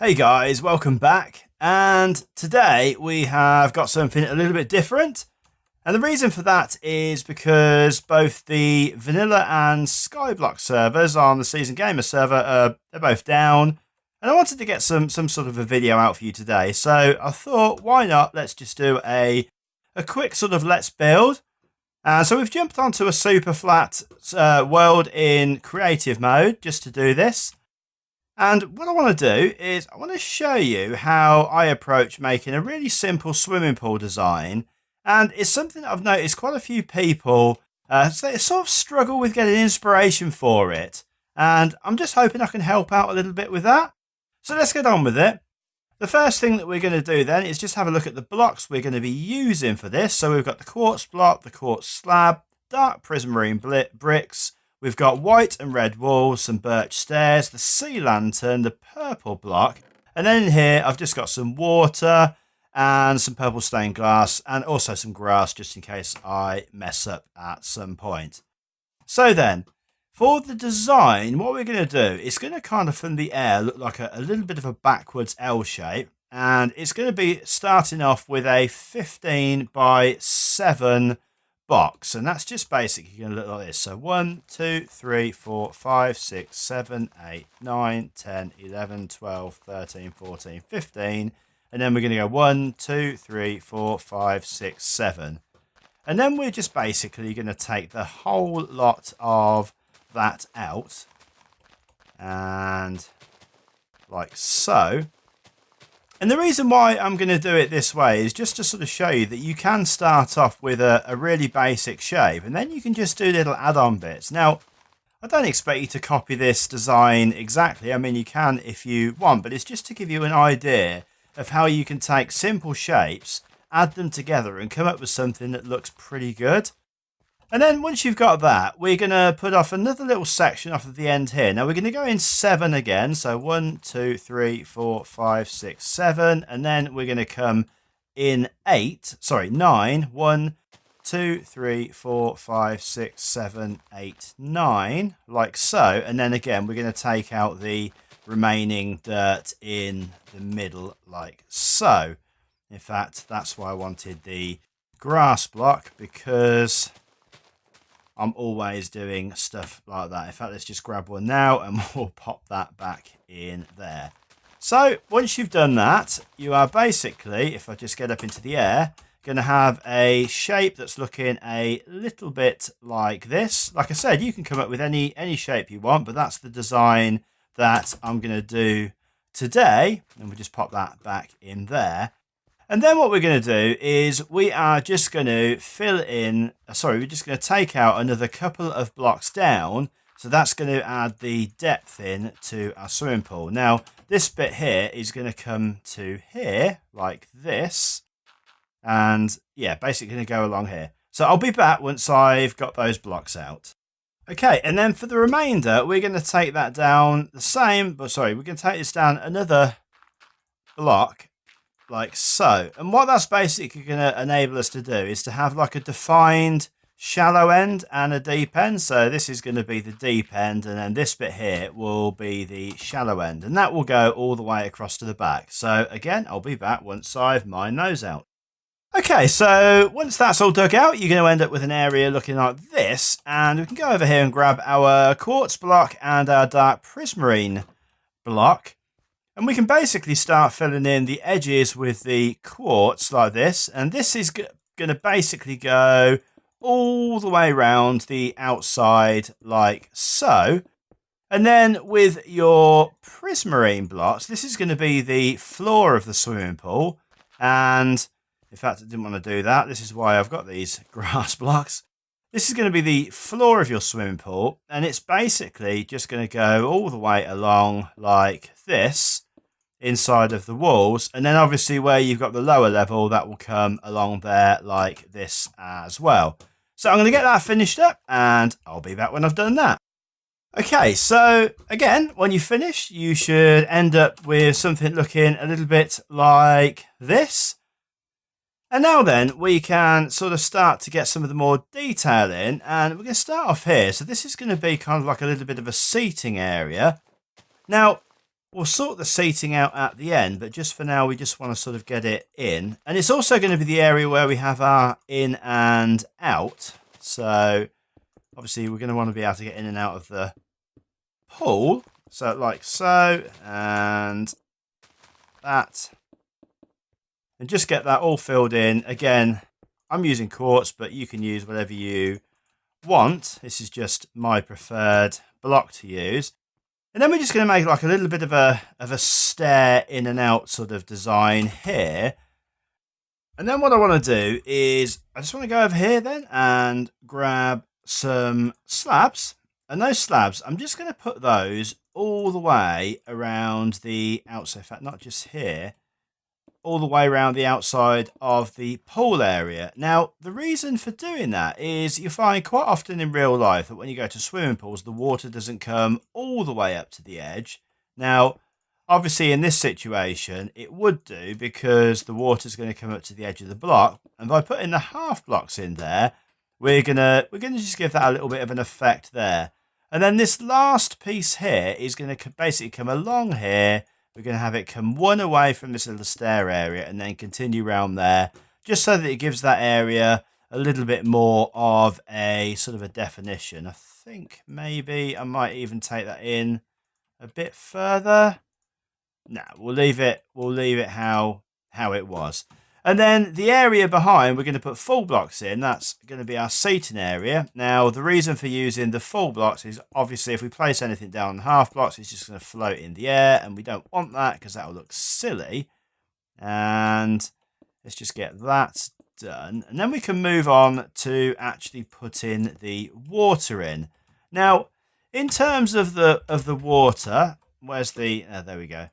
Hey guys, welcome back. And today we have got something a little bit different. And the reason for that is because both the vanilla and skyblock servers on the Season Gamer server they're both down. And I wanted to get some sort of a video out for you today. So I thought, why not? Let's just do a quick sort of let's build. So we've jumped onto a super flat world in creative mode just to do this. And what I want to do is I want to show you how I approach making a really simple swimming pool design. And it's something that I've noticed quite a few people they sort of struggle with getting inspiration for it. And I'm just hoping I can help out a little bit with that. So let's get on with it. The first thing that we're going to do then is just have a look at the blocks we're going to be using for this. So we've got the quartz block, the quartz slab, dark prismarine bricks. We've got white and red walls, some birch stairs, the sea lantern, the purple block. And then in here, I've just got some water and some purple stained glass and also some grass just in case I mess up at some point. So then, for the design, what we're going to do is going to kind of from the air look like a little bit of a backwards L shape. And it's going to be starting off with a 15 by 7 box, and that's just basically going to look like this. So 1 2 3 4 5 6 7 8 9 10 11 12 13 14 15, and then we're going to go 1 2 3 4 5 6 7, and then we're just basically going to take the whole lot of that out and like so. And the reason why I'm going to do it this way is just to sort of show you that you can start off with a really basic shape and then you can just do little add-on bits. Now, I don't expect you to copy this design exactly. I mean, you can if you want, but it's just to give you an idea of how you can take simple shapes, add them together and come up with something that looks pretty good. And then once you've got that, we're going to put off another little section off of the end here. Now we're going to go in 7 again. So 1, 2, 3, 4, 5, 6, 7. And then we're going to come in 9. 1, 2, 3, 4, 5, 6, 7, 8, 9. Like so. And then again, we're going to take out the remaining dirt in the middle like so. In fact, that's why I wanted the grass block, because I'm always doing stuff like that. In fact, let's just grab one now and we'll pop that back in there. So once you've done that, you are basically, if I just get up into the air, going to have a shape that's looking a little bit like this. Like I said, you can come up with any shape you want, but that's the design that I'm going to do today. And we'll just pop that back in there. And then what we're going to do is we are just going to we're just going to take out another couple of blocks down. So that's going to add the depth in to our swimming pool. Now, this bit here is going to come to here like this. And yeah, basically going to go along here. So I'll be back once I've got those blocks out. Okay, and then for the remainder, we're going to take that down the same, we're going to take this down another block like so. And what that's basically going to enable us to do is to have like a defined shallow end and a deep end. So this is going to be the deep end, and then this bit here will be the shallow end, and that will go all the way across to the back. So again, I'll be back once I've mined those out. Okay, so once that's all dug out, you're going to end up with an area looking like this, and we can go over here and grab our quartz block and our dark prismarine block. And we can basically start filling in the edges with the quartz like this. And this is going to basically go all the way around the outside like so. And then with your prismarine blocks, this is going to be the floor of the swimming pool. And in fact, I didn't want to do that. This is why I've got these grass blocks. This is going to be the floor of your swimming pool. And it's basically just going to go all the way along like this inside of the walls, and then obviously where you've got the lower level, that will come along there like this as well. So I'm going to get that finished up and I'll be back when I've done that. Okay, so again, when you finish, you should end up with something looking a little bit like this. And now then, we can sort of start to get some of the more detail in, and we're going to start off here. So this is going to be kind of like a little bit of a seating area. Now, We'll sort the seating out at the end, but just for now, we just want to sort of get it in. And it's also going to be the area where we have our in and out. So obviously we're going to want to be able to get in and out of the pool. So like so, and that. And just get that all filled in. Again, I'm using quartz, but you can use whatever you want. This is just my preferred block to use. And then we're just going to make like a little bit of a stair in and out sort of design here. And then what I want to do is I just want to go over here then and grab some slabs. And those slabs, I'm just going to put those all the way around the outside. In fact, not just here, all the way around the outside of the pool area. Now, the reason for doing that is you find quite often in real life that when you go to swimming pools, the water doesn't come all the way up to the edge. Now, obviously in this situation, it would do because the water is going to come up to the edge of the block. And by putting the half blocks in there, we're gonna just give that a little bit of an effect there. And then this last piece here is going to basically come along here. We're going to have it come one away from this little stair area and then continue around there, just so that it gives that area a little bit more of a sort of a definition. I think maybe I might even take that in a bit further. No, we'll leave it how it was. And then the area behind, we're going to put full blocks in. That's going to be our seating area. Now, the reason for using the full blocks is obviously if we place anything down on half blocks, it's just going to float in the air. And we don't want that because that will look silly. And let's just get that done. And then we can move on to actually putting the water in. Now, in terms of the water, where's the... there we go.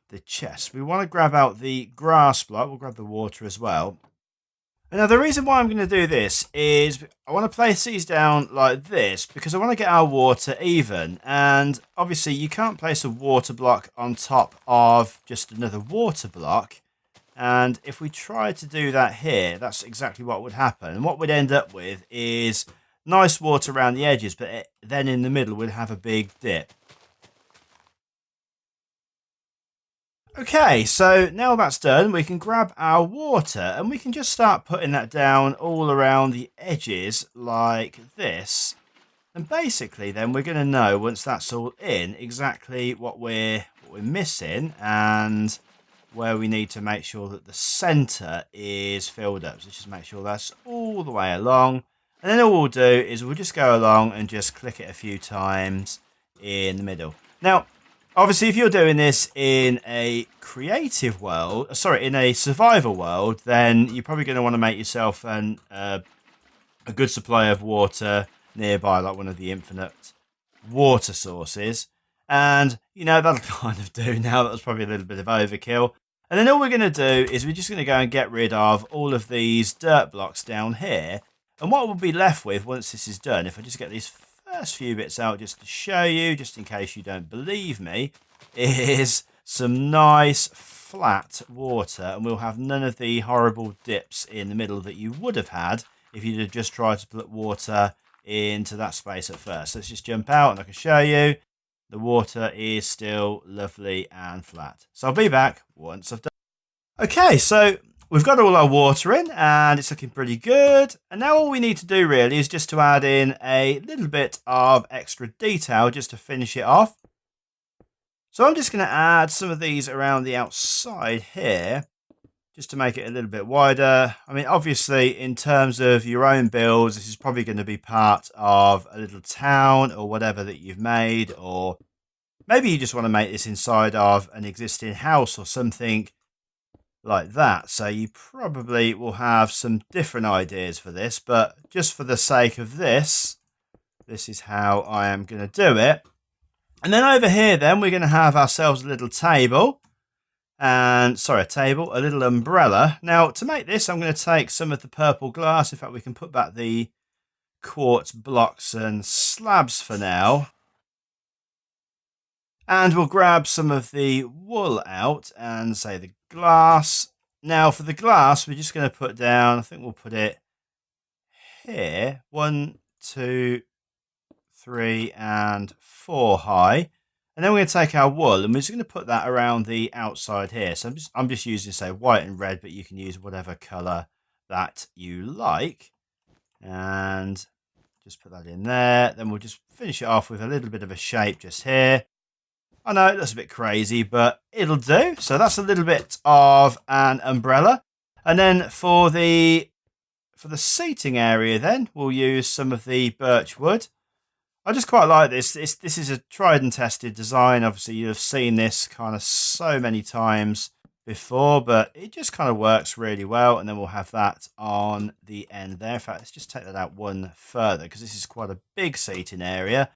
The chest. We want to grab out the grass block. We'll grab the water as well. And now the reason why I'm going to do this is I want to place these down like this because I want to get our water even. And obviously you can't place a water block on top of just another water block. And if we try to do that here, that's exactly what would happen. And what we'd end up with is nice water around the edges, but then in the middle we'd have a big dip. Okay, so now that's done, we can grab our water and we can just start putting that down all around the edges like this. And basically then we're going to know once that's all in exactly what we're missing and where we need to make sure that the center is filled up. So just make sure that's all the way along. And then all we'll do is we'll just go along and just click it a few times in the middle. Now, obviously, if you're doing this in a creative world, in a survival world, then you're probably going to want to make yourself a good supply of water nearby, like one of the infinite water sources. And, you know, that'll kind of do now. That was probably a little bit of overkill. And then all we're going to do is we're just going to go and get rid of all of these dirt blocks down here. And what we'll be left with once this is done, if I just get these first few bits out just to show you, just in case you don't believe me, is some nice flat water, and we'll have none of the horrible dips in the middle that you would have had if you'd have just tried to put water into that space at first. Let's just jump out and I can show you the water is still lovely and flat. So I'll be back once I've done. Okay, so we've got all our water in and it's looking pretty good. And now all we need to do really is just to add in a little bit of extra detail just to finish it off. So I'm just going to add some of these around the outside here just to make it a little bit wider. I mean, obviously in terms of your own builds, this is probably going to be part of a little town or whatever that you've made, or maybe you just want to make this inside of an existing house or something like that. So you probably will have some different ideas for this, but just for the sake of this is how I am going to do it. And then over here then we're going to have ourselves a little table and a little umbrella. Now to make this I'm going to take some of the purple glass. In fact, we can put back the quartz blocks and slabs for now. And we'll grab some of the wool out and say the glass. Now for the glass, we're just going to put down, I think we'll put it here, 1, 2, 3, and 4 high. And then we're going to take our wool and we're just going to put that around the outside here. So I'm just using, say, white and red, but you can use whatever colour that you like. And just put that in there. Then we'll just finish it off with a little bit of a shape just here. I know that's a bit crazy, but it'll do. So that's a little bit of an umbrella. And then for the seating area, then we'll use some of the birch wood. I just quite like this. This is a tried and tested design. Obviously, you've seen this kind of so many times before, but it just kind of works really well. And then we'll have that on the end there. In fact, let's just take that out one further because this is quite a big seating area.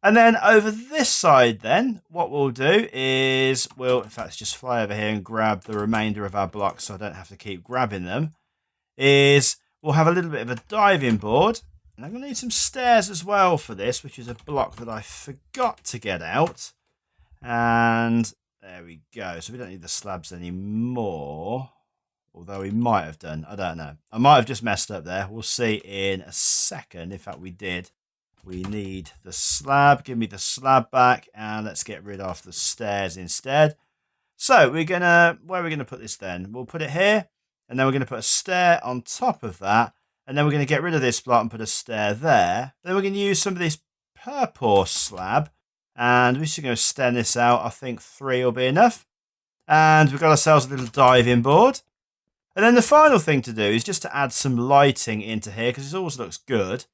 And then over this side then, what we'll do is in fact, let's just fly over here and grab the remainder of our blocks so I don't have to keep grabbing them, is we'll have a little bit of a diving board. And I'm going to need some stairs as well for this, which is a block that I forgot to get out. And there we go. So we don't need the slabs anymore. Although we might have done. I don't know. I might have just messed up there. We'll see in a second. In fact, we did. We need the slab. Give me the slab back. And let's get rid of the stairs instead. So where are we going to put this then? We'll put it here. And then we're going to put a stair on top of that. And then we're going to get rid of this block and put a stair there. Then we're going to use some of this purple slab. And we're just going to extend this out. I think 3 will be enough. And we've got ourselves a little diving board. And then the final thing to do is just to add some lighting into here because it always looks good.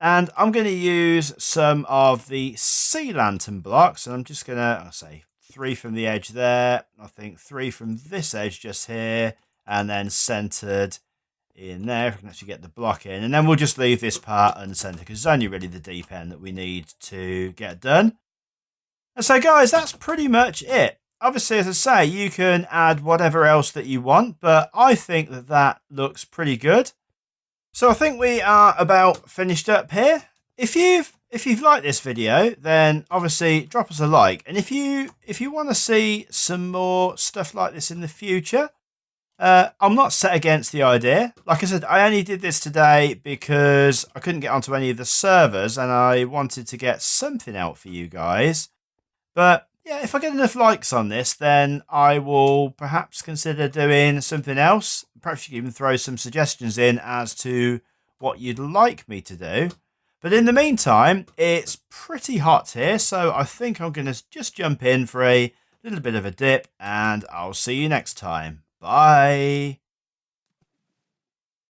And I'm going to use some of the sea lantern blocks. And I'm just going to, I'll say 3 from the edge there. I think 3 from this edge just here. And then centered in there. If we can actually get the block in. And then we'll just leave this part uncentered because it's only really the deep end that we need to get done. And so guys, that's pretty much it. Obviously, as I say, you can add whatever else that you want, but I think that looks pretty good. So I think we are about finished up here. If you've liked this video, then obviously drop us a like. And if you want to see some more stuff like this in the future, I'm not set against the idea. Like I said, I only did this today because I couldn't get onto any of the servers and I wanted to get something out for you guys. But yeah, if I get enough likes on this, then I will perhaps consider doing something else. Perhaps you can even throw some suggestions in as to what you'd like me to do. But in the meantime, it's pretty hot here, so I think I'm going to just jump in for a little bit of a dip, and I'll see you next time. Bye.